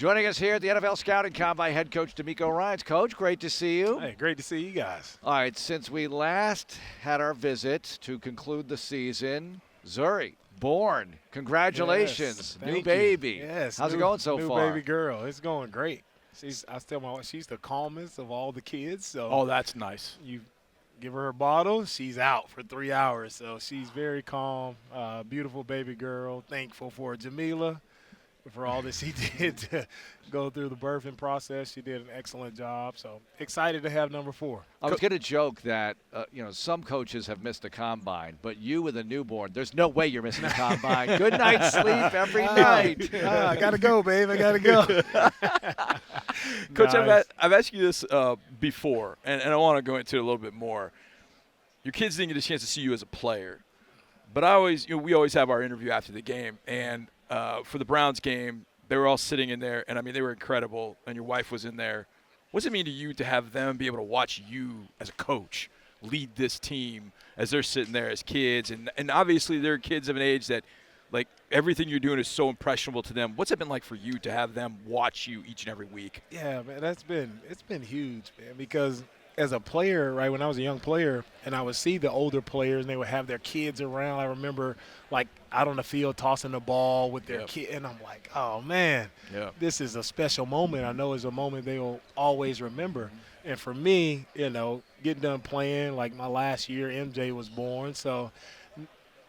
Joining us here at the NFL Scouting Combine, head coach DeMeco Ryans. Coach, great to see you. Hey, great to see you guys. All right, since we last had our visit to conclude the season, Zuri, born. Congratulations. Yes, new baby. Yes. How's it going so far? New baby girl. It's going great. She's the calmest of all the kids. So Oh, that's nice. you give her a bottle, she's out for 3 hours. So she's very calm, beautiful baby girl. Thankful for Jamila for all that she did to go through the birthing process. She did an excellent job. So excited to have number 4. I was going to joke that, some coaches have missed a combine, but you with a newborn, there's no way you're missing a combine. Good night's sleep every night. I got to go, babe. I got to go. Coach, Nice. I've asked you this before, and I want to go into it a little bit more. Your kids didn't get a chance to see you as a player, but we always have our interview after the game, and for the Browns game, they were all sitting in there, and I mean they were incredible, and your wife was in there. What does it mean to you to have them be able to watch you as a coach lead this team as they're sitting there as kids, and obviously they're kids of an age that, like, everything you're doing is so impressionable to them. What's it been like for you to have them watch you each and every week? Yeah, man, it's been huge, man, because as a player, right, when I was a young player and I would see the older players and they would have their kids around, I remember, like, out on the field tossing the ball with their kid, and I'm like, oh, man, this is a special moment. I know it's a moment they will always remember. And for me, getting done playing, like my last year, MJ was born, so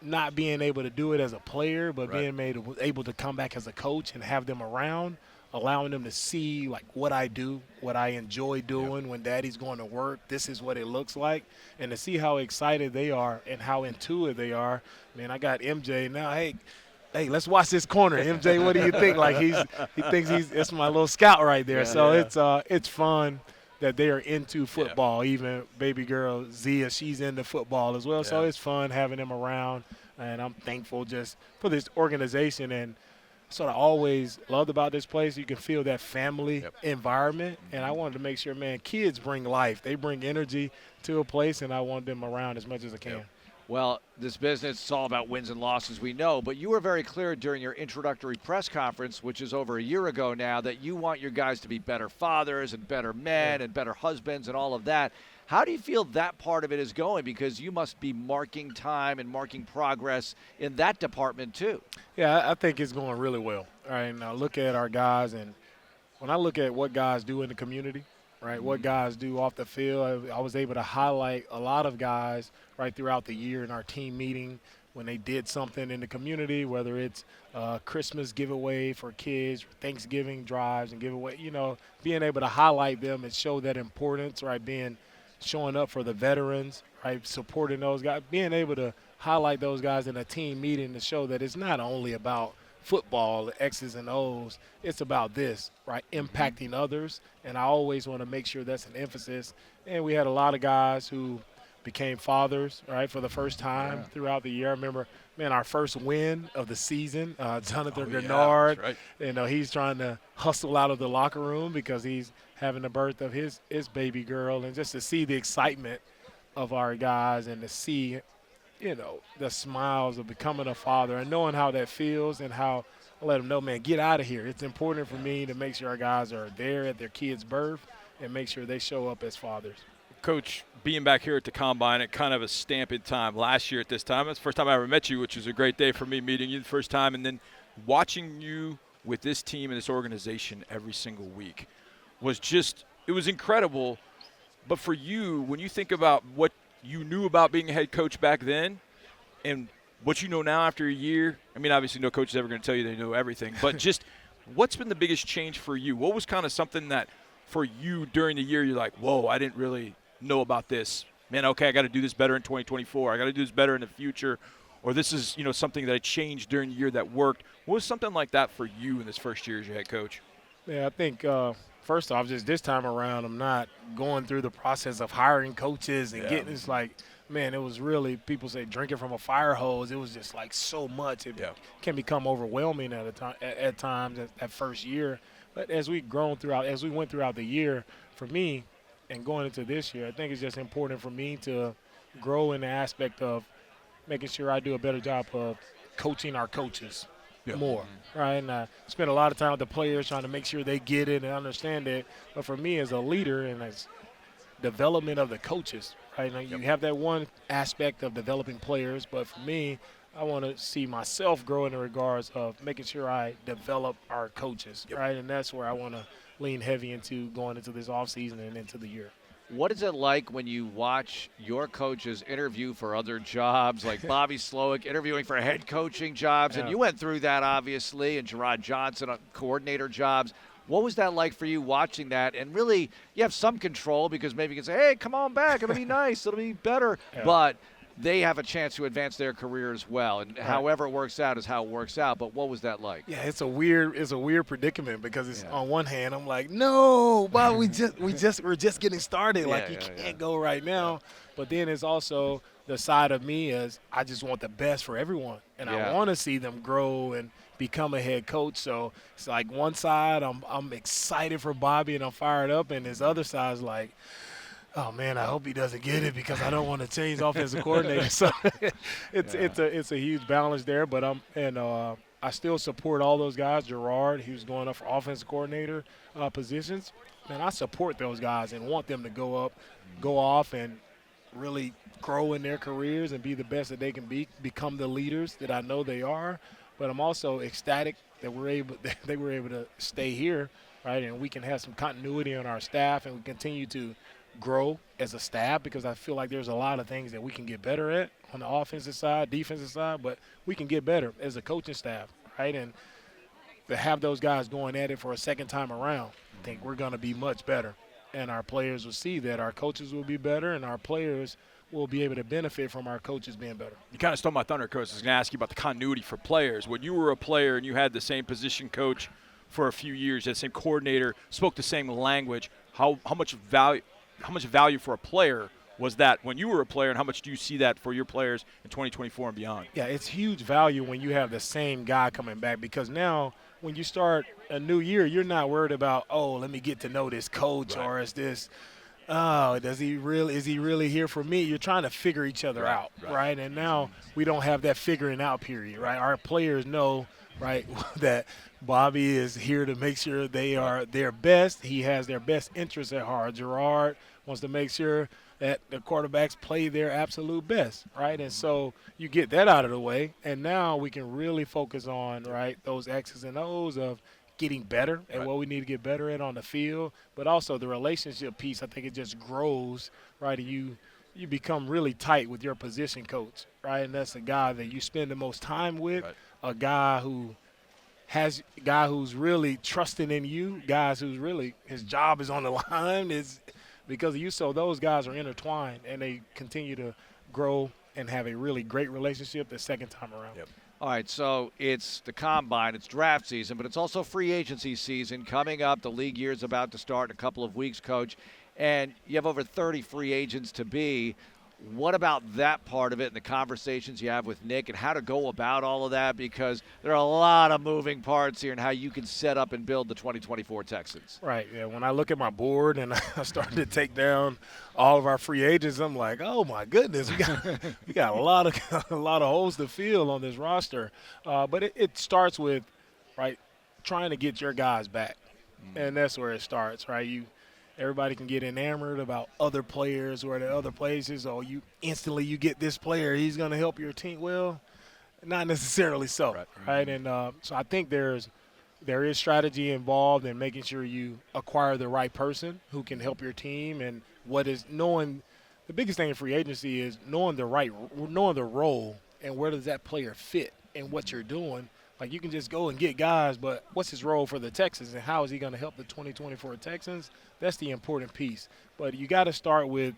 not being able to do it as a player, but being able to come back as a coach and have them around, allowing them to see, like, what I do, what I enjoy doing when daddy's going to work. This is what it looks like. And to see how excited they are and how intuitive they are. Man, I got MJ now. Hey, let's watch this corner. MJ, what do you think? Like, he thinks it's my little scout right there. It's fun that they are into football. Even baby girl Zia, she's into football as well. So it's fun having them around. And I'm thankful just for this organization, and sort of always loved about this place. You can feel that family environment, and I wanted to make sure, man, kids bring life. They bring energy to a place, and I want them around as much as I can. Well, this business is all about wins and losses, we know, but you were very clear during your introductory press conference, which is over a year ago now, that you want your guys to be better fathers and better men and better husbands and all of that. How do you feel that part of it is going? Because you must be marking time and marking progress in that department too. Yeah, I think it's going really well. All right, now look at our guys, and when I look at what guys do in the community, right, what guys do off the field, I was able to highlight a lot of guys right throughout the year in our team meeting when they did something in the community, whether it's Christmas giveaway for kids, Thanksgiving drives and giveaway, being able to highlight them and show that importance, right, showing up for the veterans, right, supporting those guys, being able to highlight those guys in a team meeting to show that it's not only about football, the X's and O's, it's about this, right, impacting others, and I always want to make sure that's an emphasis. And we had a lot of guys who became fathers, right, for the first time throughout the year. I remember, man, our first win of the season, Jonathan Grenard, he's trying to hustle out of the locker room because he's having the birth of his baby girl, and just to see the excitement of our guys and to see, the smiles of becoming a father and knowing how that feels, and how I let them know, man, get out of here. It's important for me to make sure our guys are there at their kid's birth and make sure they show up as fathers. Coach, being back here at the Combine at kind of a stamp in time last year at this time, it's the first time I ever met you, which was a great day for me meeting you the first time, and then watching you with this team and this organization every single week it was incredible. But for you, when you think about what you knew about being a head coach back then and what you know now after a year, I mean, obviously no coach is ever going to tell you they know everything, but just what's been the biggest change for you? What was kind of something that for you during the year you're like, whoa, I didn't really know about this. Man, okay, I got to do this better in 2024. I got to do this better in the future. Or this is, something that I changed during the year that worked. What was something like that for you in this first year as your head coach? Yeah, I think first off, just this time around, I'm not going through the process of hiring coaches and getting – it's like, man, it was really – people say drinking from a fire hose. It was just like so much. It can become overwhelming at times that first year. But as we went throughout the year, for me and going into this year, I think it's just important for me to grow in the aspect of making sure I do a better job of coaching our coaches, more, right? And I spend a lot of time with the players trying to make sure they get it and understand it. But for me as a leader and as development of the coaches, right? Now you have that one aspect of developing players, but for me, I want to see myself grow in the regards of making sure I develop our coaches, right? And that's where I want to lean heavy into going into this offseason and into the year. What is it like when you watch your coaches interview for other jobs, like Bobby Slowick interviewing for head coaching jobs, and you went through that, obviously, and Gerard Johnson on coordinator jobs. What was that like for you watching that? And really, you have some control because maybe you can say, hey, come on back. It'll be nice. It'll be better. But they have a chance to advance their career as well. And however it works out is how it works out. But what was that like? Yeah, it's a weird predicament because it's on one hand I'm like, no, Bob, we're just getting started. You can't go right now. But then it's also the side of me is I just want the best for everyone. And I want to see them grow and become a head coach. So it's like one side I'm excited for Bobby and I'm fired up, and this other side's like, oh man, I hope he doesn't get it because I don't want to change offensive coordinator. So it's a huge balance there. But I still support all those guys. Gerard, who's going up for offensive coordinator positions, man, I support those guys and want them to go off and really grow in their careers and be the best that they can be, become the leaders that I know they are. But I'm also ecstatic that they were able to stay here, right? And we can have some continuity on our staff and we continue to grow as a staff, because I feel like there's a lot of things that we can get better at on the offensive side, defensive side, but we can get better as a coaching staff, right? And to have those guys going at it for a second time around, I think we're going to be much better. And our players will see that our coaches will be better and our players will be able to benefit from our coaches being better. You kind of stole my thunder, Coach. I was going to ask you about the continuity for players. When you were a player and you had the same position coach for a few years, that same coordinator, spoke the same language, how much value for a player was that when you were a player, and how much do you see that for your players in 2024 and beyond? Yeah, it's huge value when you have the same guy coming back, because now when you start a new year, you're not worried about, oh, let me get to know this coach, or is this – oh, is he really here for me? You're trying to figure each other out, right? And now we don't have that figuring out period, right? Our players know, right, that Bobby is here to make sure they are their best. He has their best interests at heart. Gerard wants to make sure that the quarterbacks play their absolute best, right? And so you get that out of the way, and now we can really focus on, right, those X's and O's of getting better at what we need to get better at on the field, but also the relationship piece. I think it just grows, right? And you become really tight with your position coach, right? And that's a guy that you spend the most time with, a guy who's really trusting in you, guys who's really his job is on the line is because of you. So those guys are intertwined and they continue to grow and have a really great relationship the second time around. All right, so it's the combine, it's draft season, but it's also free agency season coming up. The league year is about to start in a couple of weeks, Coach, and you have over 30 free agents to be. What about that part of it and the conversations you have with Nick and how to go about all of that? Because there are a lot of moving parts here and how you can set up and build the 2024 Texans. Right, yeah. When I look at my board and I started to take down all of our free agents, I'm like, oh my goodness, we got a lot of holes to fill on this roster. But it starts with, right, trying to get your guys back, and that's where it starts, right? Everybody can get enamored about other players who are at other places, or you get this player, he's going to help your team. Well, not necessarily so, right? And so I think there is strategy involved in making sure you acquire the right person who can help your team, and knowing the biggest thing in free agency is knowing the role and where does that player fit in what you're doing. Like, you can just go and get guys, but what's his role for the Texans and how is he going to help the 2024 Texans? That's the important piece. But you got to start with,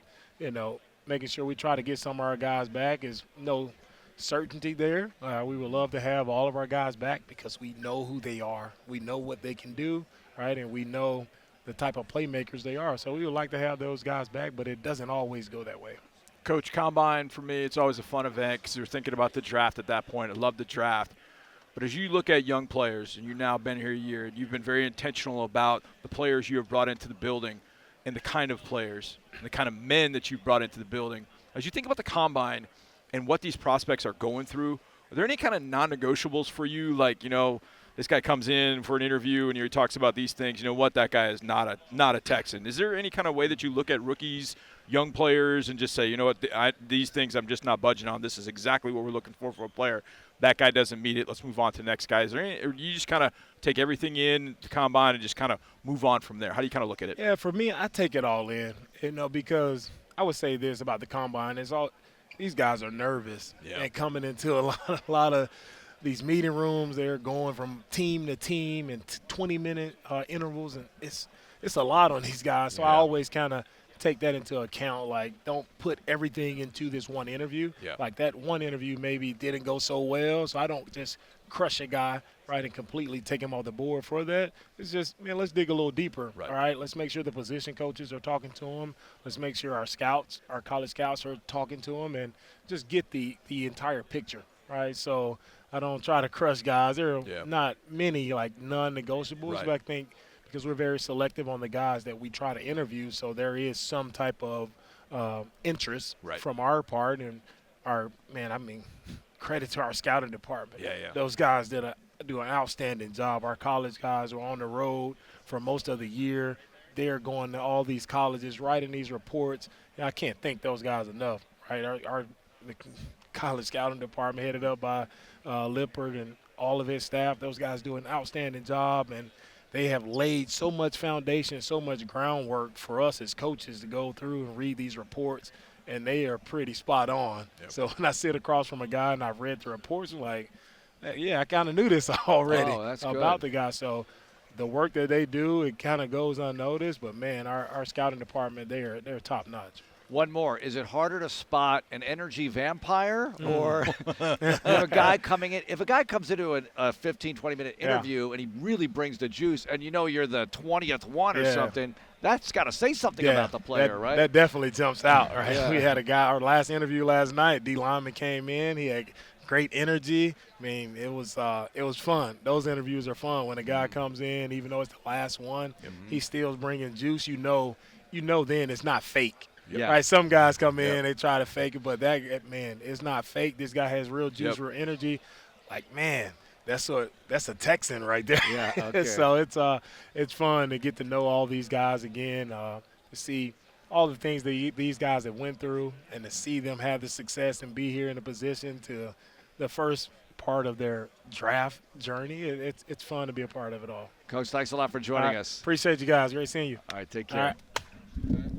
making sure we try to get some of our guys back. There's no certainty there. We would love to have all of our guys back because we know who they are. We know what they can do, right? And we know the type of playmakers they are. So we would like to have those guys back, but it doesn't always go that way. Coach, Combine, for me, it's always a fun event because you're thinking about the draft at that point. I love the draft. But as you look at young players, and you've now been here a year, and you've been very intentional about the players you have brought into the building and the kind of players and the kind of men that you've brought into the building. As you think about the Combine and what these prospects are going through, Are there any kind of non-negotiables for you? Like, this guy comes in for an interview and he talks about these things. You know what? That guy is not a Texan. Is there any kind of way that you look at rookies, young players, and just say, you know what, these things I'm just not budging on. This is exactly what we're looking for a player. That guy doesn't meet it. Let's move on to the next guy. Is there any, or you just kind of take everything in the combine and just kind of move on from there? How do you kind of look at it? Yeah, for me, I take it all in, because I would say this about the combine. These guys are nervous and coming into a lot of these meeting rooms. They're going from team to team in 20-minute intervals, and it's a lot on these guys. So I always kind of take that into account. Like, don't put everything into this one interview. Yeah. Like, that one interview maybe didn't go so well, so I don't just crush a guy, right, and completely take him off the board for that. It's just, let's dig a little deeper, right. All right? Let's make sure the position coaches are talking to him. Let's make sure our college scouts are talking to him, and just get the entire picture, right? So I don't try to crush guys. There are not many, like, non-negotiables, right. but I think because we're very selective on the guys that we try to interview, so there is some type of interest from our part, and credit to our scouting department. Those guys do an outstanding job. Our college guys are on the road for most of the year. They're going to all these colleges, writing these reports. I can't thank those guys enough, right? The college scouting department, headed up by Lippert and all of his staff, those guys do an outstanding job, and they have laid so much foundation, so much groundwork for us as coaches to go through and read these reports, and they are pretty spot on. So when I sit across from a guy and I've read the reports, I'm like, I kind of knew this already about the guy. So the work that they do, it kind of goes unnoticed. But, man, our scouting department, they're top notch. One more. Is it harder to spot an energy vampire or a guy coming in? If a guy comes into a 15, 20-minute interview and he really brings the juice, and you're the 20th one or something, that's got to say something about the player, right? That definitely jumps out, right? Yeah. We had a guy, our last interview last night, D. Lyman came in. He had great energy. It was fun. Those interviews are fun. When a guy comes in, even though it's the last one, he still's bringing juice. You know then it's not fake. Right, some guys come in, they try to fake it, but it's not fake. This guy has real juice, real energy. Like, man, that's a Texan right there. Yeah, okay. So it's fun to get to know all these guys again, to see all the things that these guys have went through, and to see them have the success and be here in a position to the first part of their draft journey. It's fun to be a part of it all. Coach, thanks a lot for joining us. Appreciate you guys. Great seeing you. All right, take care. All right.